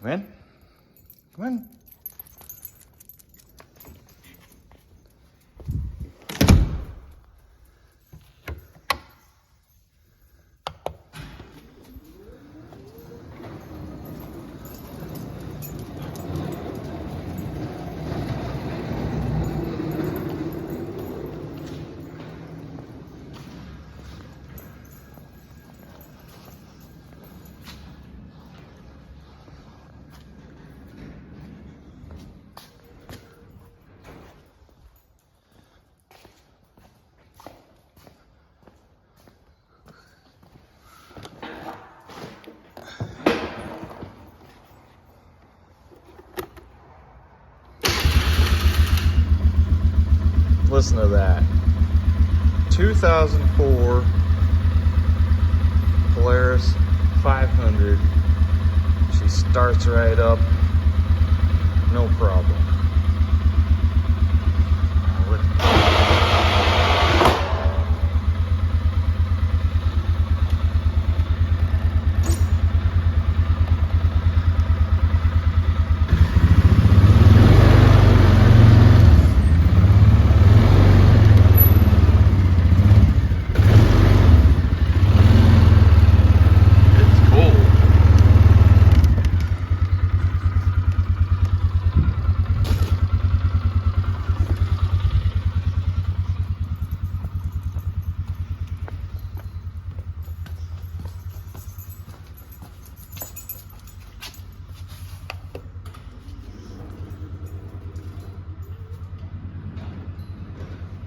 Come in. Come in. Listen to that. 2004 Polaris 500. She starts right up, no problem.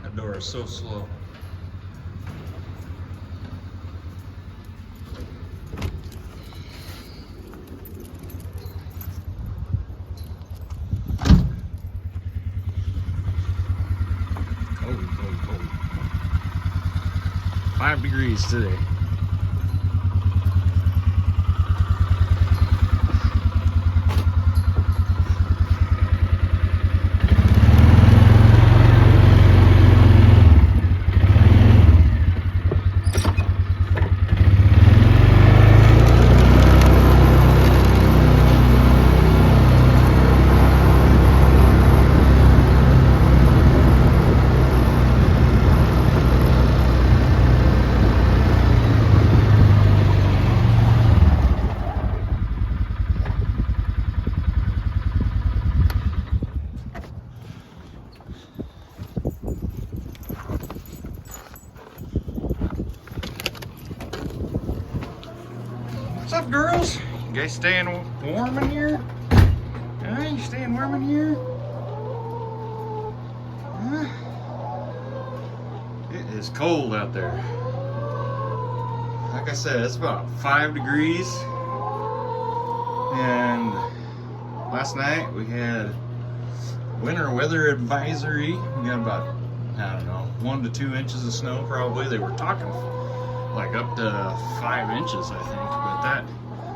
That door is so slow. Cold. 5 degrees today. What's up, girls? You guys staying warm in here? Huh? You staying warm in here? Huh? It is cold out there. Like I said, it's about 5 degrees. And last night we had winter weather advisory. We got about, I don't know, 1 to 2 inches of snow probably. They were talking like up to 5 inches, I think, but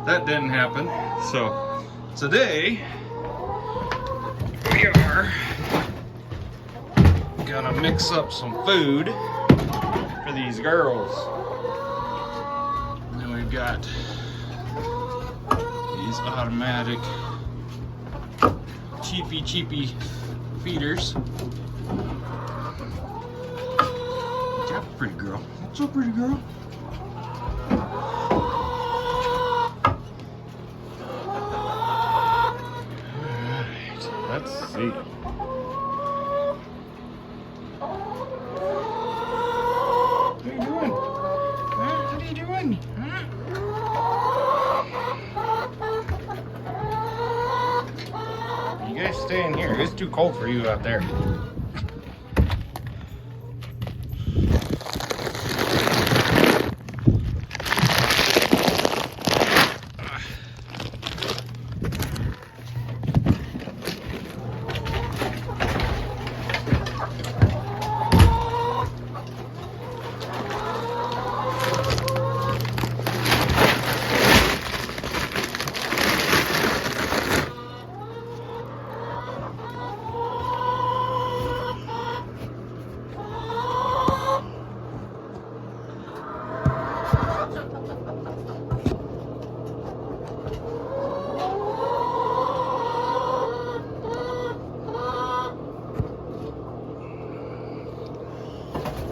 that didn't happen. So today we are gonna mix up some food for these girls. And then we've got these automatic cheapy feeders. What's up, pretty girl? What's up, pretty girl? Let's see. What are you doing? Huh? What are you doing? Huh? You guys stay in here. It's too cold for you out there.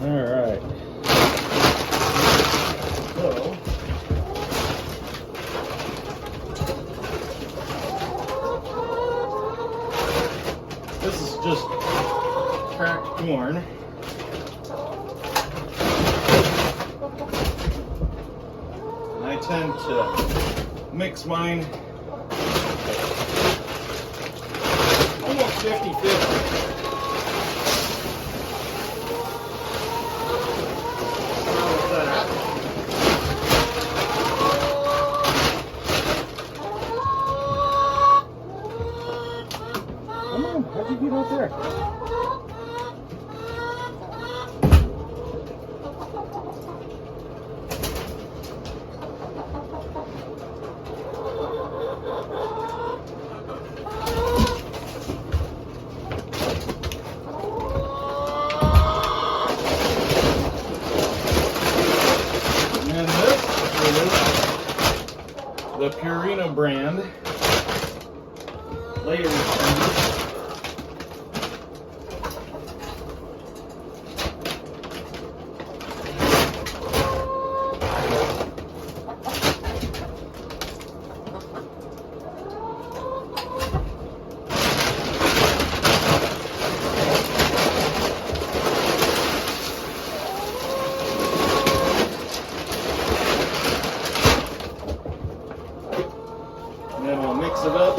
Alright. So, this is just cracked corn. I tend to mix mine almost 50-50. Come on, how'd you get out there? And this is the Purina brand layer feed. And then I'll mix it up.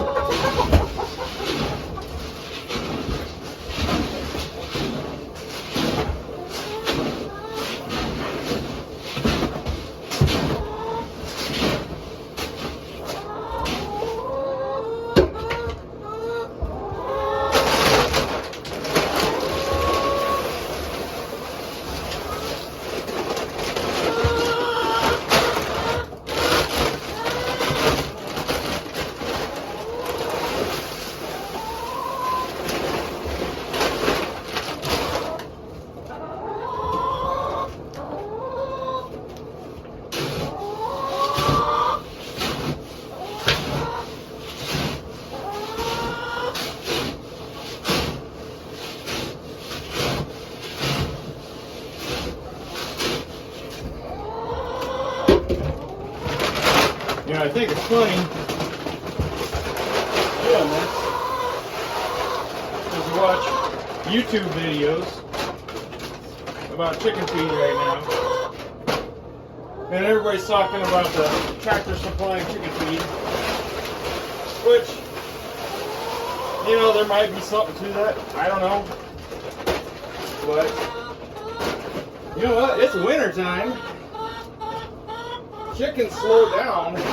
You know, I think it's funny doing this because you watch YouTube videos about chicken feed right now, and everybody's talking about the Tractor Supply chicken feed, which, you know, there might be something to that. I don't know, but you know what? It's winter time. Chickens slow down as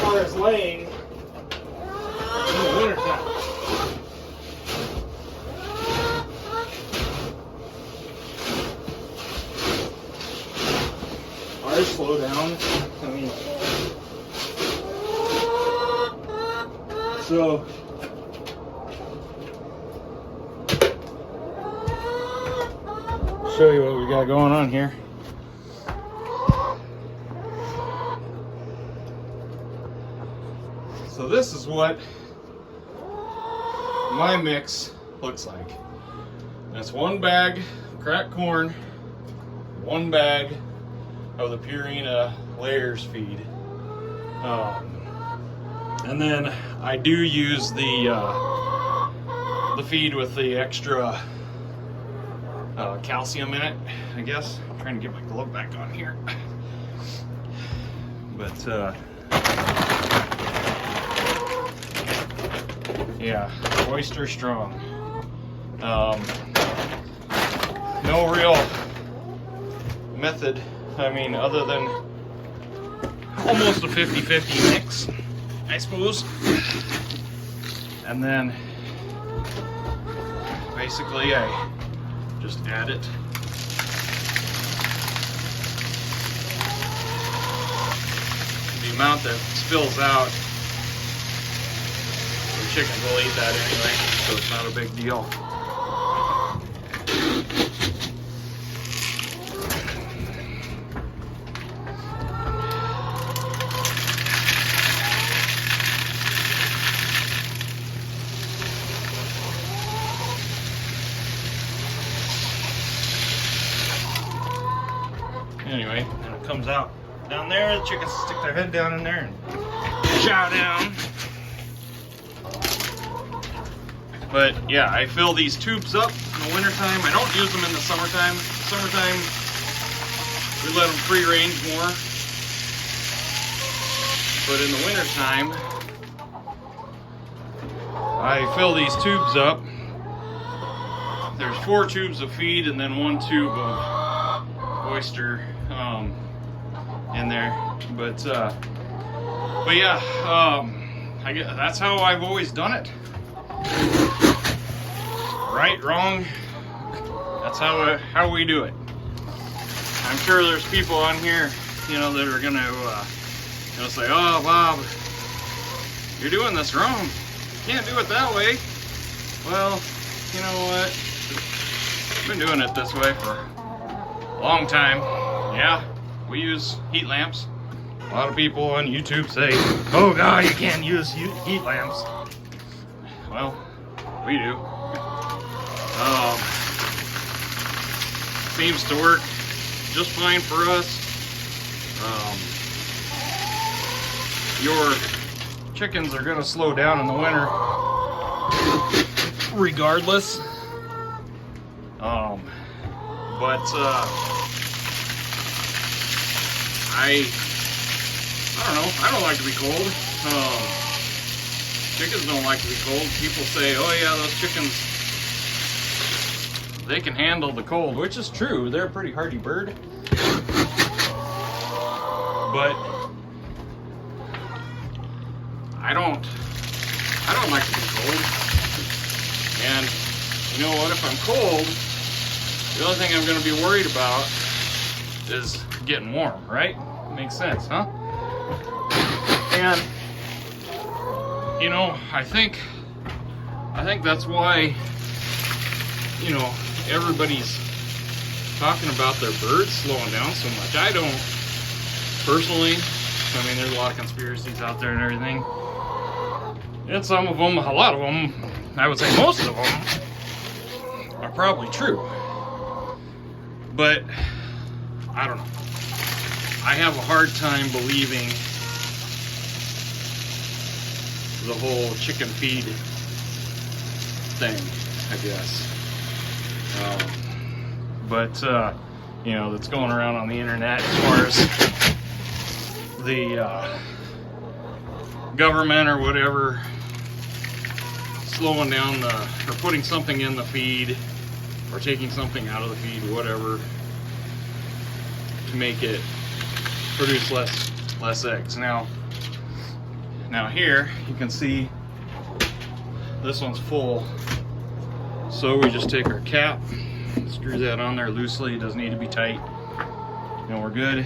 far as laying in the winter time. Ours slow down. I mean, so show you what we got going on here. So this is what my mix looks like. That's one bag of cracked corn, one bag of the Purina layers feed, and then I do use the feed with the extra calcium in it, I guess. I'm trying to get my glove back on here, but yeah, Oyster Strong. No real method, I mean, other than almost a 50-50 mix, I suppose. And then basically I just add it. The amount that spills out, chickens will eat that anyway, so it's not a big deal. Anyway, and it comes out down there. The chickens stick their head down in there and chow down. But yeah, I fill these tubes up in the wintertime. I don't use them in the summertime. Summertime, we let them free range more. But in the wintertime, I fill these tubes up. There's 4 tubes of feed and then 1 tube of oyster in there. But yeah, I guess that's how I've always done it. Right, wrong, that's how we do it. I'm sure there's people on here, you know, that are gonna say, "Oh, Bob, you're doing this wrong. You can't do it that way." Well, you know what? I've been doing it this way for a long time. Yeah, we use heat lamps. A lot of people on YouTube say, "Oh God, you can't use heat lamps." Well, we do. Seems to work just fine for us. Your chickens are gonna slow down in the winter regardless. But I don't know. I don't like to be cold. Chickens don't like to be cold. People say, "Oh yeah, those chickens, they can handle the cold," which is true. They're a pretty hardy bird. But I don't like to be cold. And you know what? If I'm cold, the only thing I'm going to be worried about is getting warm, right? Makes sense, huh? And you know, I think that's why, you know, everybody's talking about their birds slowing down so much. I don't personally. I mean, there's a lot of conspiracies out there and everything. And some of them, a lot of them, I would say most of them, are probably true. But I don't know. I have a hard time believing the whole chicken feed thing, I guess. But you know, that's going around on the internet as far as the government or whatever slowing down or putting something in the feed or taking something out of the feed, whatever, to make it produce less eggs. Now here you can see this one's full, so we just take our cap, screw that on there loosely. It doesn't need to be tight, and we're good.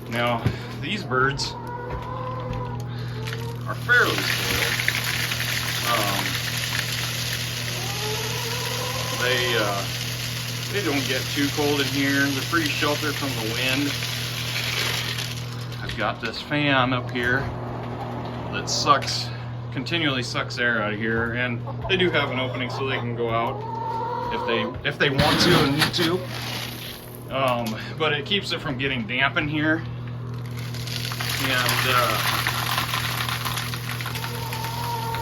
Now these birds are fairly spoiled. They don't get too cold in here. They're pretty sheltered from the wind. I've got this fan up here that continually sucks air out of here, and they do have an opening so they can go out if they want to and need to. But it keeps it from getting damp in here, and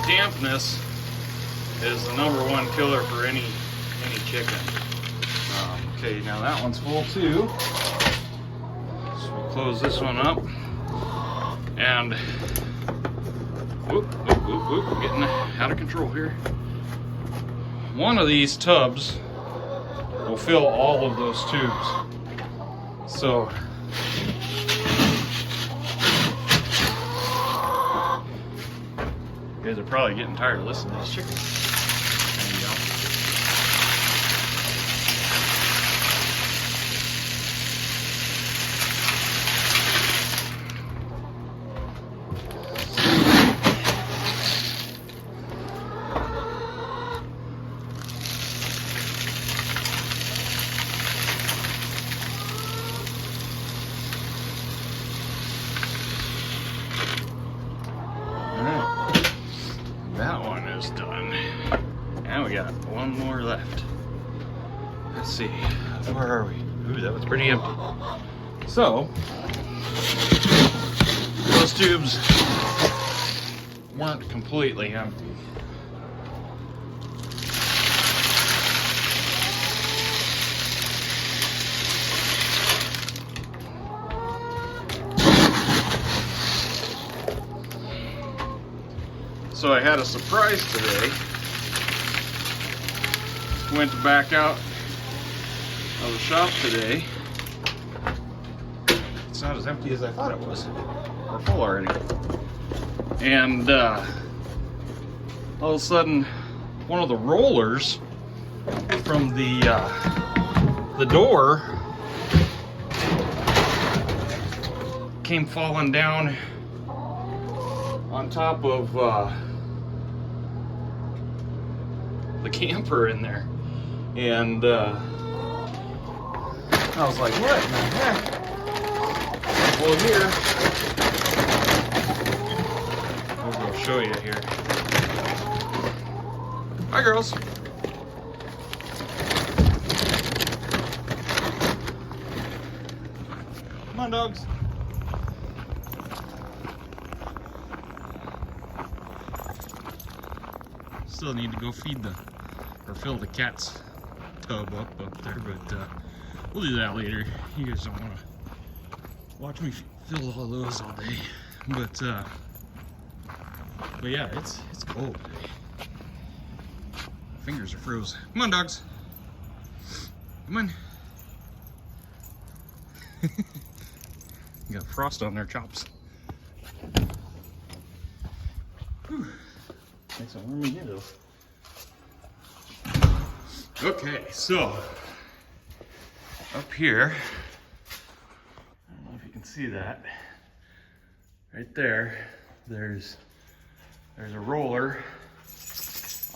dampness is the #1 killer for any chicken. Okay, now that one's full too. So we'll close this one up, and whoop, we're getting out of control here. One of these tubs will fill all of those tubes. So you guys are probably getting tired of listening to these chickens. There you go. That one is done. Now we got one more left. let's see, where are we? Ooh, that was pretty empty. So, those tubes weren't completely empty. So I had a surprise today. Went to back out of the shop today. It's not as empty as I thought it was. We're full already. And all of a sudden, one of the rollers from the door came falling down on top of the camper in there. And I was like, what in the heck? Well, here, I'll go show you here. Hi, girls. Come on, dogs. Still need to go feed or fill the cat's tub up there, but we'll do that later. You guys don't want to watch me fill all those all day, but yeah, it's cold. Fingers are froze. Come on, dogs. Come on. You got frost on their chops. Whew. Makes it warm in here though. Okay, so up here, I don't know if you can see that. Right there, there's a roller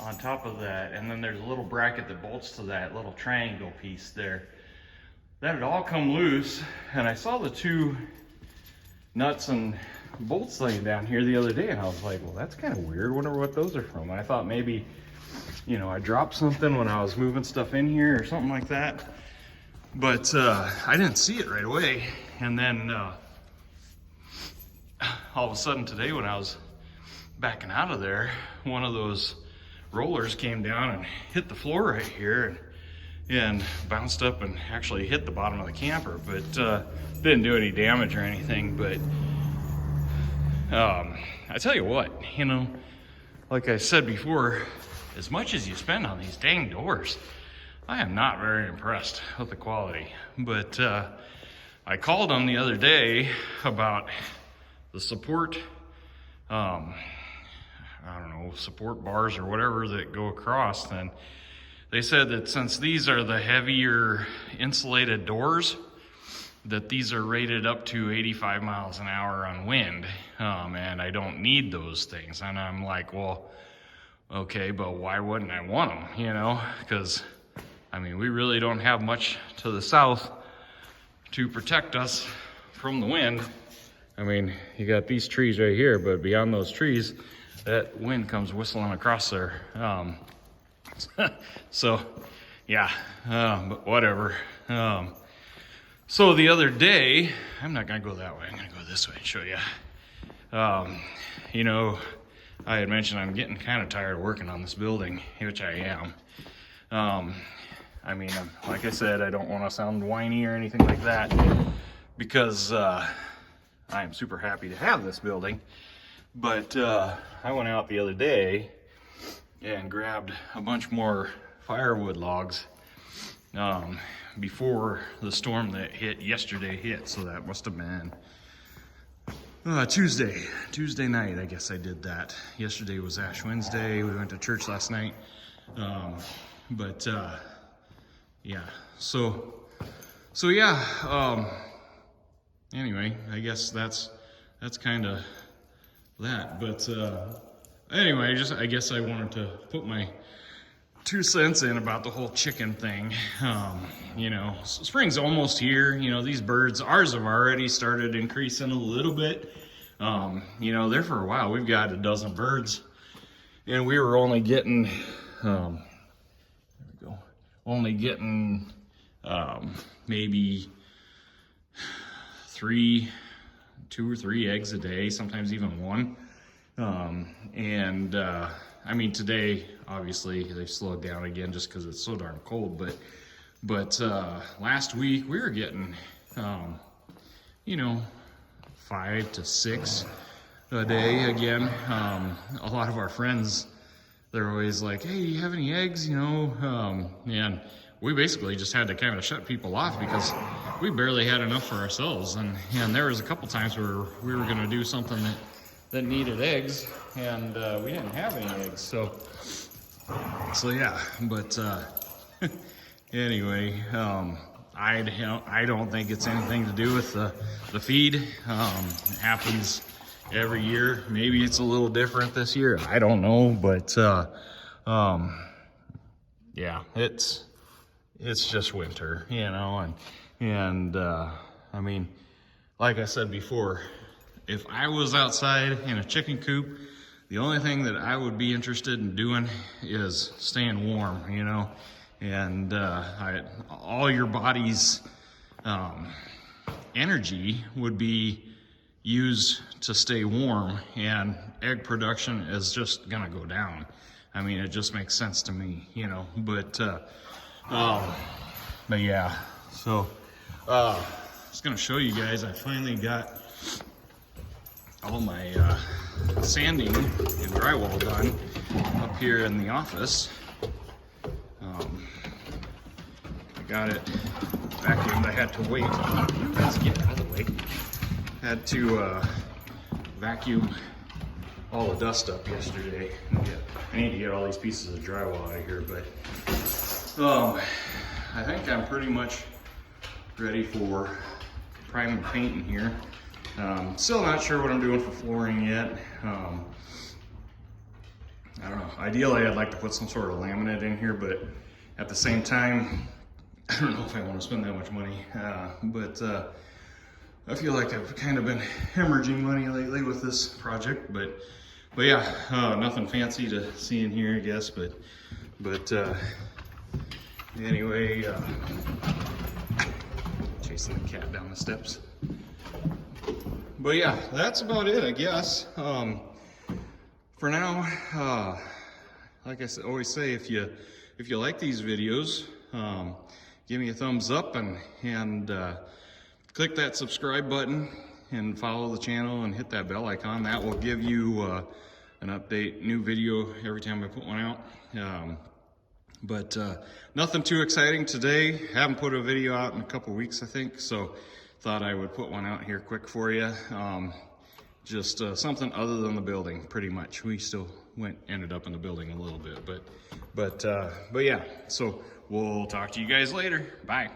on top of that, and then there's a little bracket that bolts to that little triangle piece there. That had all come loose, and I saw the two nuts and bolts laying down here the other day, and I was like, well, that's kind of weird. Wonder what those are from. I thought maybe, you know, I dropped something when I was moving stuff in here or something like that, but I didn't see it right away. And then all of a sudden today, when I was backing out of there, one of those rollers came down and hit the floor right here and bounced up and actually hit the bottom of the camper, but didn't do any damage or anything. But I tell you what, you know, like I said before, as much as you spend on these dang doors, I am not very impressed with the quality. But I called them the other day about the support, I don't know, support bars or whatever that go across. And they said that since these are the heavier insulated doors, that these are rated up to 85 miles an hour on wind, and I don't need those things. And I'm like, well, okay, but why wouldn't I want them, you know? Because, I mean, we really don't have much to the south to protect us from the wind. I mean, you got these trees right here, but beyond those trees, that wind comes whistling across there. So, yeah, but whatever. So the other day, I'm not gonna go that way, I'm gonna go this way and show you. You know, I had mentioned I'm getting kind of tired of working on this building, which I am. I mean, like I said, I don't want to sound whiny or anything like that, because I am super happy to have this building. But I went out the other day and grabbed a bunch more firewood logs before the storm that hit yesterday hit. So that must have been Tuesday night, I guess I did that. Yesterday was Ash Wednesday. We went to church last night. Yeah, so yeah, anyway, I guess that's kind of that. But anyway, I guess I wanted to put my 2 cents in about the whole chicken thing. You know, spring's almost here. You know, these birds, ours have already started increasing a little bit. You know, there for a while, we've got a dozen birds, and we were only getting, there we go, only getting maybe 2 or 3 eggs a day, sometimes even 1. I mean, today, obviously, they've slowed down again just because it's so darn cold, but last week we were getting, you know, 5 to 6 a day again. A lot of our friends, they're always like, hey, do you have any eggs, you know? And we basically just had to kind of shut people off because we barely had enough for ourselves. And there was a couple times where we were gonna do something that needed eggs, and we didn't have any eggs. So yeah, but anyway, I don't think it's anything to do with the feed. It happens every year. Maybe it's a little different this year. I don't know, but yeah, it's just winter, you know, and I mean, like I said before, if I was outside in a chicken coop, the only thing that I would be interested in doing is staying warm, you know, and all your body's energy would be used to stay warm, and egg production is just gonna go down. I mean, it just makes sense to me, you know, but yeah, so I was gonna show you guys, I finally got all my sanding and drywall done up here in the office. I got it vacuumed. I had to wait. Let's get out of the way. Had to vacuum all the dust up yesterday. I need to get all these pieces of drywall out of here, but I think I'm pretty much ready for prime and paint in here. Still not sure what I'm doing for flooring yet. I don't know. Ideally, I'd like to put some sort of laminate in here, but at the same time, I don't know if I want to spend that much money. But I feel like I've kind of been hemorrhaging money lately with this project. But yeah, nothing fancy to see in here, I guess. But anyway, chasing the cat down the steps. But yeah, that's about it, I guess. For now, like I always say, if you like these videos, give me a thumbs up and click that subscribe button and follow the channel and hit that bell icon. That will give you an update, new video every time I put one out. But nothing too exciting today. Haven't put a video out in a couple weeks, I think, so thought I would put one out here quick for you. Just something other than the building, pretty much. We still ended up in the building a little bit, but yeah. So we'll talk to you guys later. Bye.